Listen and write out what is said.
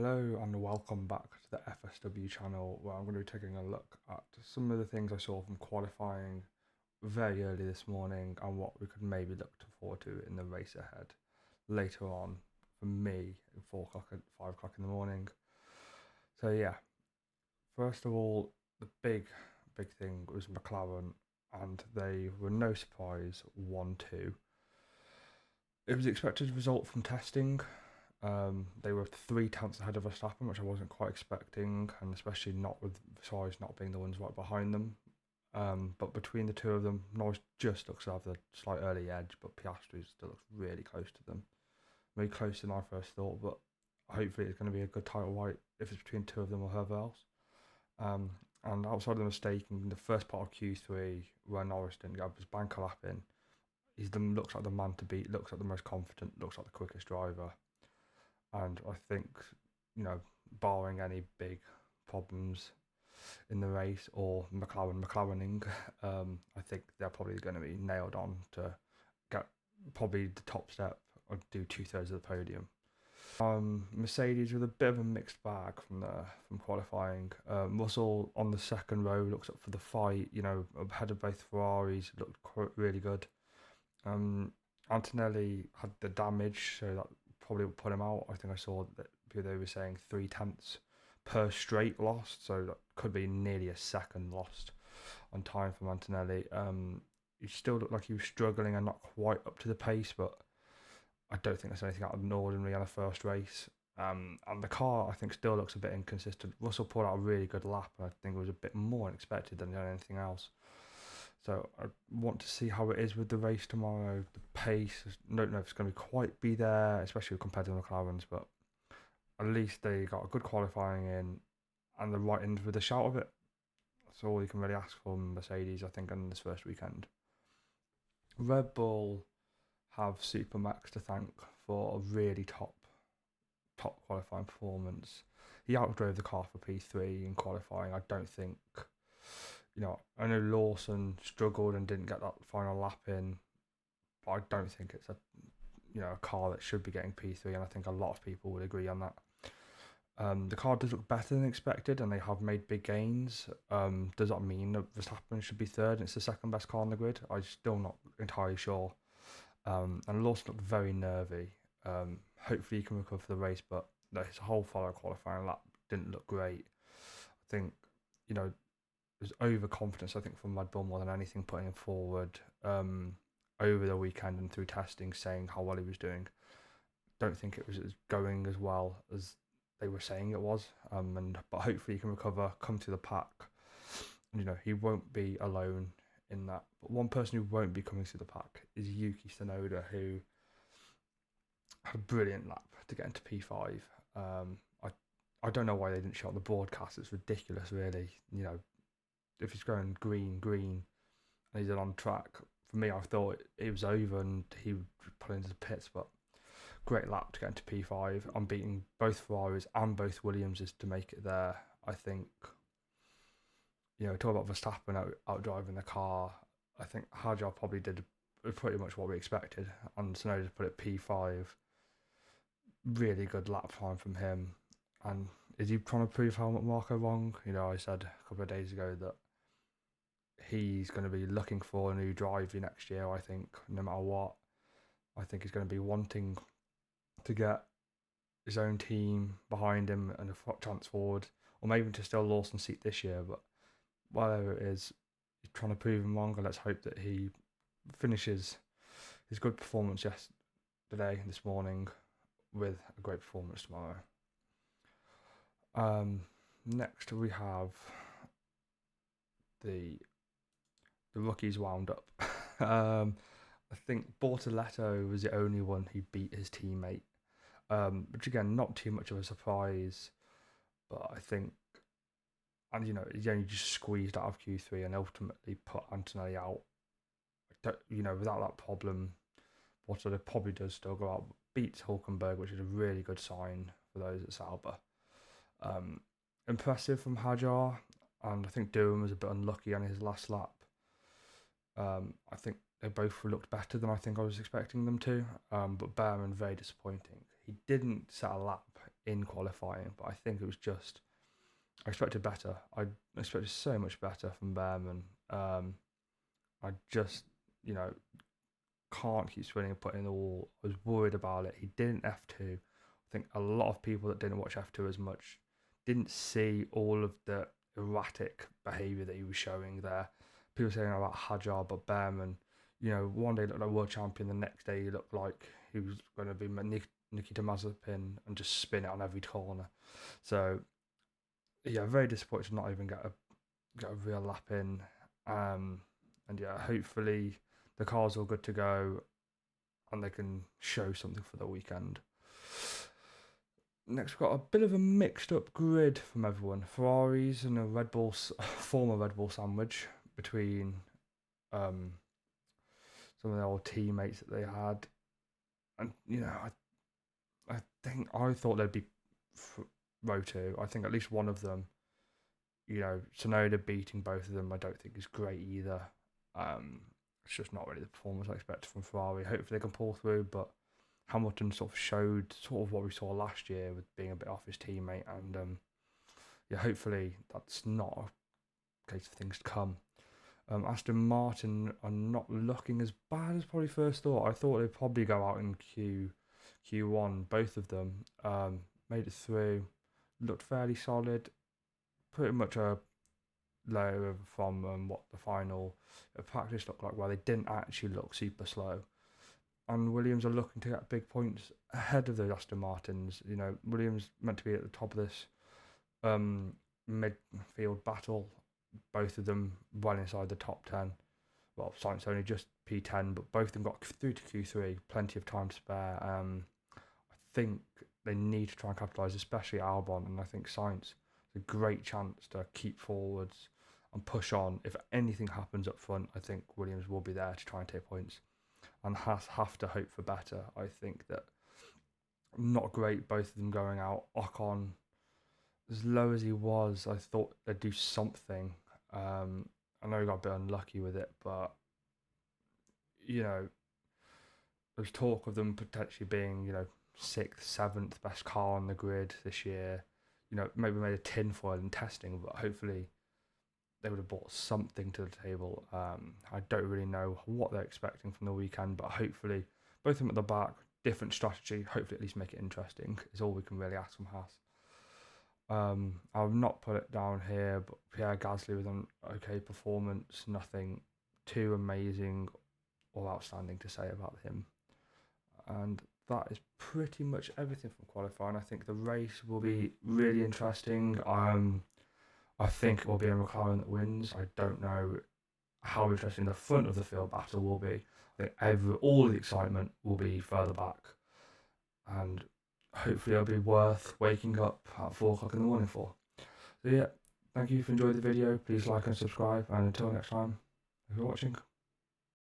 Hello and welcome back to the FSW channel, where I'm going to be taking a look at some of the things I saw from qualifying very early this morning and what we could maybe look forward to in the race ahead later on for me at 4 o'clock and 5 o'clock in the morning. So yeah, first of all, the big thing was McLaren, and they were no surprise 1-2. It was the expected result from testing. They were 3 tenths ahead of Verstappen, which I wasn't quite expecting, and especially not with Suarez not being the ones right behind them. But between the two of them, Norris just looks to have the slight early edge, but Piastri still looks really close to them. Maybe closer than I first thought, but hopefully it's going to be a good title fight if it's between two of them or whoever else. And outside of the mistake in the first part of Q3, where Norris didn't get his banker lap in, looks like the man to beat, looks like the most confident, looks like the quickest driver. And I think, barring any big problems in the race or McLarening, I think they're probably going to be nailed on to get probably the top step or do 2/3 of the podium. Mercedes with a bit of a mixed bag from qualifying. Russell on the second row looks up for the fight, ahead of both Ferraris, looked really good. Antonelli had the damage, so that probably will put him out. I think I saw that they were saying 3/10 per straight lost, so that could be nearly a second lost on time from Antonelli. He still looked like he was struggling and not quite up to the pace, but I don't think there's anything out of the ordinary on the first race. And the car, I think, still looks a bit inconsistent. Russell pulled out a really good lap, and I think it was a bit more unexpected than anything else. So I want to see how it is with the race tomorrow. The pace, I don't know if it's going to quite be there, especially compared to the McLarens, but at least they got a good qualifying in and the right end with a shout of it. That's all you can really ask from Mercedes, I think, on this first weekend. Red Bull have Supermax to thank for a really top qualifying performance. He outdrove the car for P3 in qualifying. I don't think... I know Lawson struggled and didn't get that final lap in, but I don't think it's a car that should be getting P3, and I think a lot of people would agree on that. The car does look better than expected, and they have made big gains. Does that mean that Verstappen should be third and it's the second best car on the grid? I'm still not entirely sure. And Lawson looked very nervy. Hopefully he can recover for the race, but his whole follow qualifying lap didn't look great. I think, it was overconfidence, I think, from Red Bull more than anything, putting him forward over the weekend and through testing, saying how well he was doing. Don't think it was going as well as they were saying it was. But hopefully he can recover, come to the pack. And, he won't be alone in that. But one person who won't be coming through the pack is Yuki Tsunoda, who had a brilliant lap to get into P5. I don't know why they didn't show on the broadcast. It's ridiculous, really. If he's going green, and he's on track, for me, I thought it was over and he would pull into the pits, but great lap to get into P5. I'm beating both Ferraris and both Williamses to make it there. I think, talk about Verstappen out driving the car. I think Hadjar probably did pretty much what we expected, and Tsunoda put it P5. Really good lap time from him. And is he trying to prove Helmut Marko wrong? I said a couple of days ago that he's going to be looking for a new driver next year, I think, no matter what. I think he's going to be wanting to get his own team behind him and a chance forward, or maybe to steal Lawson's seat this year, but whatever it is, he's trying to prove him wrong, and let's hope that he finishes his good performance this morning, with a great performance tomorrow. Next we have the rookies wound up. I think Bortoletto was the only one who beat his teammate, which again, not too much of a surprise, but I think, and he only just squeezed out of Q3 and ultimately put Antonelli out. Without that problem, Bortoletto probably does still go out, beats Hulkenberg, which is a really good sign for those at Sauber. Impressive from Hadjar, and I think Durham was a bit unlucky on his last lap. I think they both looked better than I think I was expecting them to, but Behrman, very disappointing. He didn't set a lap in qualifying, but I think it was just I expected better. I expected so much better from Behrman. I just, you know, can't keep spinning and putting in the wall. I was worried about it. He didn't F2. I think a lot of people that didn't watch F2 as much didn't see all of the erratic behaviour that he was showing there. People saying about Hajar, but Behrman, you know, one day he looked like world champion, the next day he looked like he was going to be Nikita Mazepin and just spin it on every corner. So, yeah, very disappointed to not even get a real lap in. And yeah, hopefully the car's all good to go and they can show something for the weekend. Next, we've got a bit of a mixed up grid from everyone. Ferraris and a former Red Bull sandwich between some of their old teammates that they had. And, you know, I thought they'd be row 2. I think at least one of them, you know, Tsunoda beating both of them, I don't think is great either. It's just not really the performance I expected from Ferrari. Hopefully they can pull through, but Hamilton sort of showed sort of what we saw last year with being a bit off his teammate, and yeah, hopefully that's not a case of things to come. Aston Martin are not looking as bad as probably first thought. I thought they'd probably go out in Q1, both of them. Made it through, looked fairly solid, pretty much a low from what the final practice looked like, where they didn't actually look super slow. And Williams are looking to get big points ahead of those Aston Martins. You know, Williams meant to be at the top of this midfield battle. Both of them well inside the top 10. Well, Sainz only just P10, but both of them got through to Q3. Plenty of time to spare. I think they need to try and capitalise, especially Albon. And I think Sainz is a great chance to keep forwards and push on. If anything happens up front, I think Williams will be there to try and take points. And have to hope for better. I think that not great, both of them going out. Ocon, as low as he was, I thought they'd do something. I know he got a bit unlucky with it, but, you know, there's talk of them potentially being, you know, 6th, 7th best car on the grid this year. You know, maybe made a tinfoil in testing, but hopefully they would have brought something to the table. I don't really know what they're expecting from the weekend, but hopefully both of them at the back, different strategy, hopefully at least make it interesting is all we can really ask from Haas. I'll not put it down here, but Pierre Gasly with an okay performance, nothing too amazing or outstanding to say about him. And that is pretty much everything from qualifying. I think the race will be really interesting. I think it will be a McLaren that wins. I don't know how interesting the front of the field battle will be. I think all the excitement will be further back. And hopefully it'll be worth waking up at 4 o'clock in the morning for. So yeah, thank you for enjoying the video. Please like and subscribe. And until next time, if you're watching,